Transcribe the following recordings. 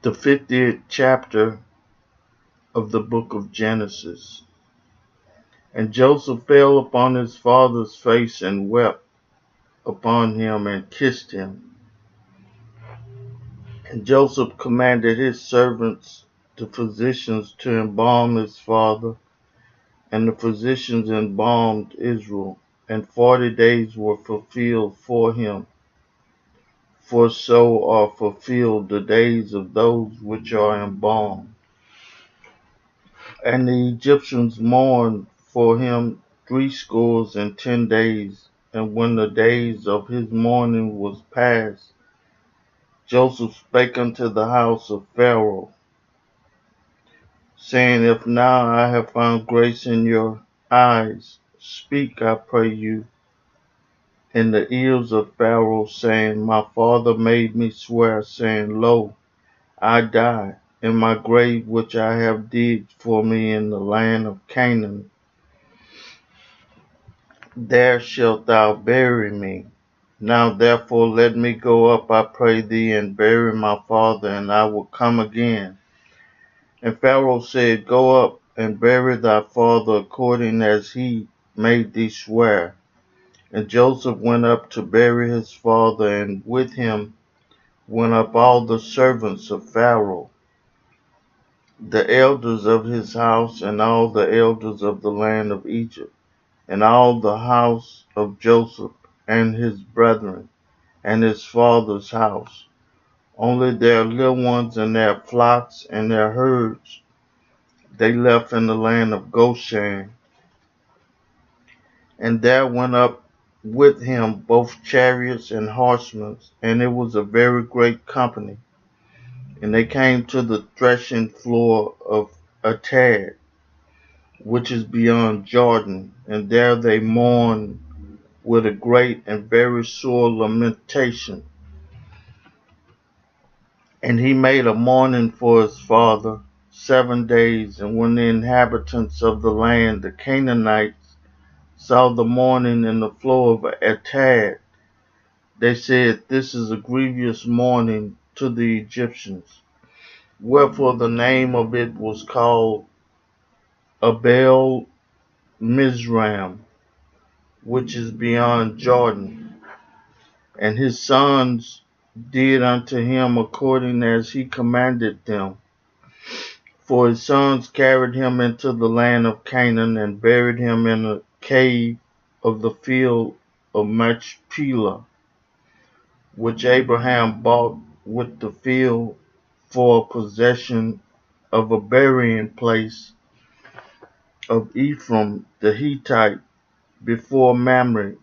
The 50th chapter of the book of Genesis. And Joseph fell upon his father's face and wept upon him and kissed him. And Joseph commanded his servants, the physicians, to embalm his father, and the physicians embalmed Israel. And 40 days were fulfilled for him, for so are fulfilled the days of those which are embalmed. And the Egyptians mourned for him 60 days. And when the days of his mourning was past, Joseph spake unto the house of Pharaoh, saying, If now I have found grace in your eyes, speak, I pray you, in the ears of Pharaoh, saying, My father made me swear, saying, Lo, I die in my grave which I have digged for me in the land of Canaan. There shalt thou bury me. Now therefore let me go up, I pray thee, and bury my father, and I will come again. And Pharaoh said, Go up and bury thy father according as he made thee swear. And Joseph went up to bury his father, and with him went up all the servants of Pharaoh, the elders of his house, and all the elders of the land of Egypt, and all the house of Joseph, and his brethren, and his father's house. Only their little ones and their flocks and their herds they left in the land of Goshen. And there went up with him both chariots and horsemen, and it was a very great company. And they came to the threshing floor of Atad, which is beyond Jordan, and there they mourned with a great and very sore lamentation. And he made a mourning for his father 7 days. And when the inhabitants of the land, the Canaanites, saw the mourning in the floor of Atad, they said, This is a grievous mourning to the Egyptians. Wherefore the name of it was called Abel Mizraim, which is beyond Jordan. And his sons did unto him according as he commanded them. For his sons carried him into the land of Canaan, and buried him in a cave of the field of Machpelah, which Abraham bought with the field for possession of a burying place of Ephraim the Hittite before Mamre.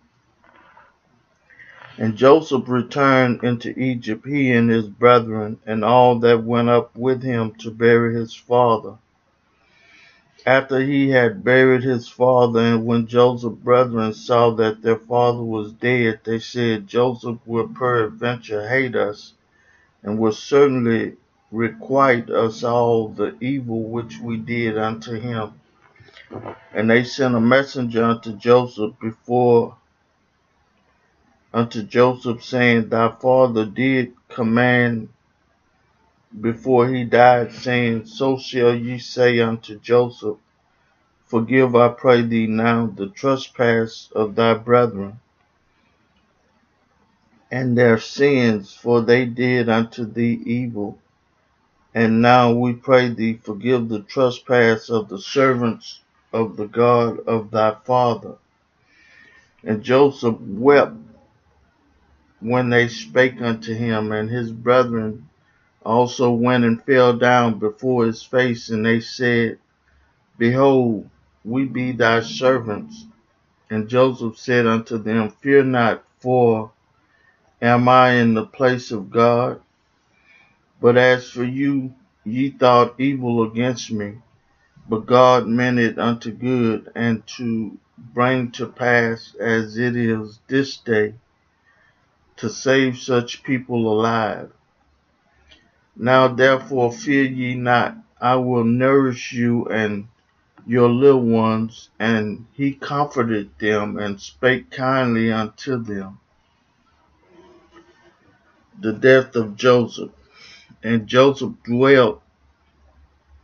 And Joseph returned into Egypt, he and his brethren, and all that went up with him to bury his father. After he had buried his father, and when Joseph's brethren saw that their father was dead, they said, Joseph will peradventure hate us, and will certainly requite us all the evil which we did unto him. And they sent a messenger unto Joseph, saying, Thy father did command before he died, saying, So shall ye say unto Joseph, Forgive, I pray thee now, the trespass of thy brethren, and their sins, for they did unto thee evil. And now we pray thee, forgive the trespass of the servants of the God of thy father. And Joseph wept when they spake unto him, and his brethren also went and fell down before his face, and they said, Behold, we be thy servants. And Joseph said unto them, Fear not, for am I in the place of God? But as for you, ye thought evil against me, but God meant it unto good, and to bring to pass as it is this day, to save such people alive. Now therefore fear ye not, I will nourish you and your little ones. And he comforted them and spake kindly unto them. The death of Joseph. And Joseph dwelt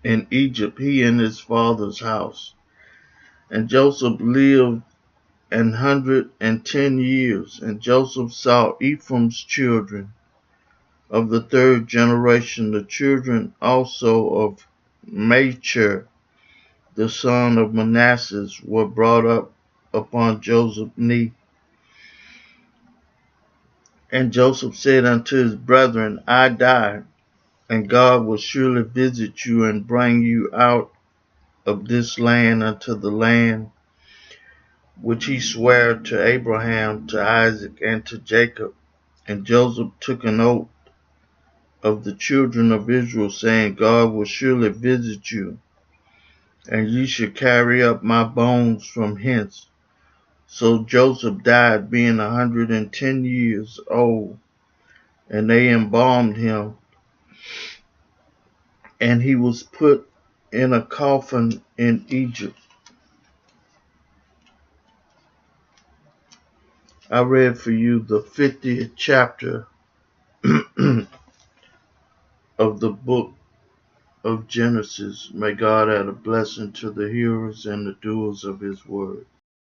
in Egypt, he and his father's house. And Joseph lived 110 years. And Joseph saw Ephraim's children of the third generation. The children also of Machir, the son of Manasseh, were brought up upon Joseph's knee. And Joseph said unto his brethren, I die, and God will surely visit you and bring you out of this land unto the land which he sware to Abraham, to Isaac, and to Jacob. And Joseph took an oath of the children of Israel, saying, God will surely visit you, and ye shall carry up my bones from hence. So Joseph died, being 110 years old, and they embalmed him, and he was put in a coffin in Egypt. I read for you the 50th chapter of the book of Genesis. May God add a blessing to the hearers and the doers of his word.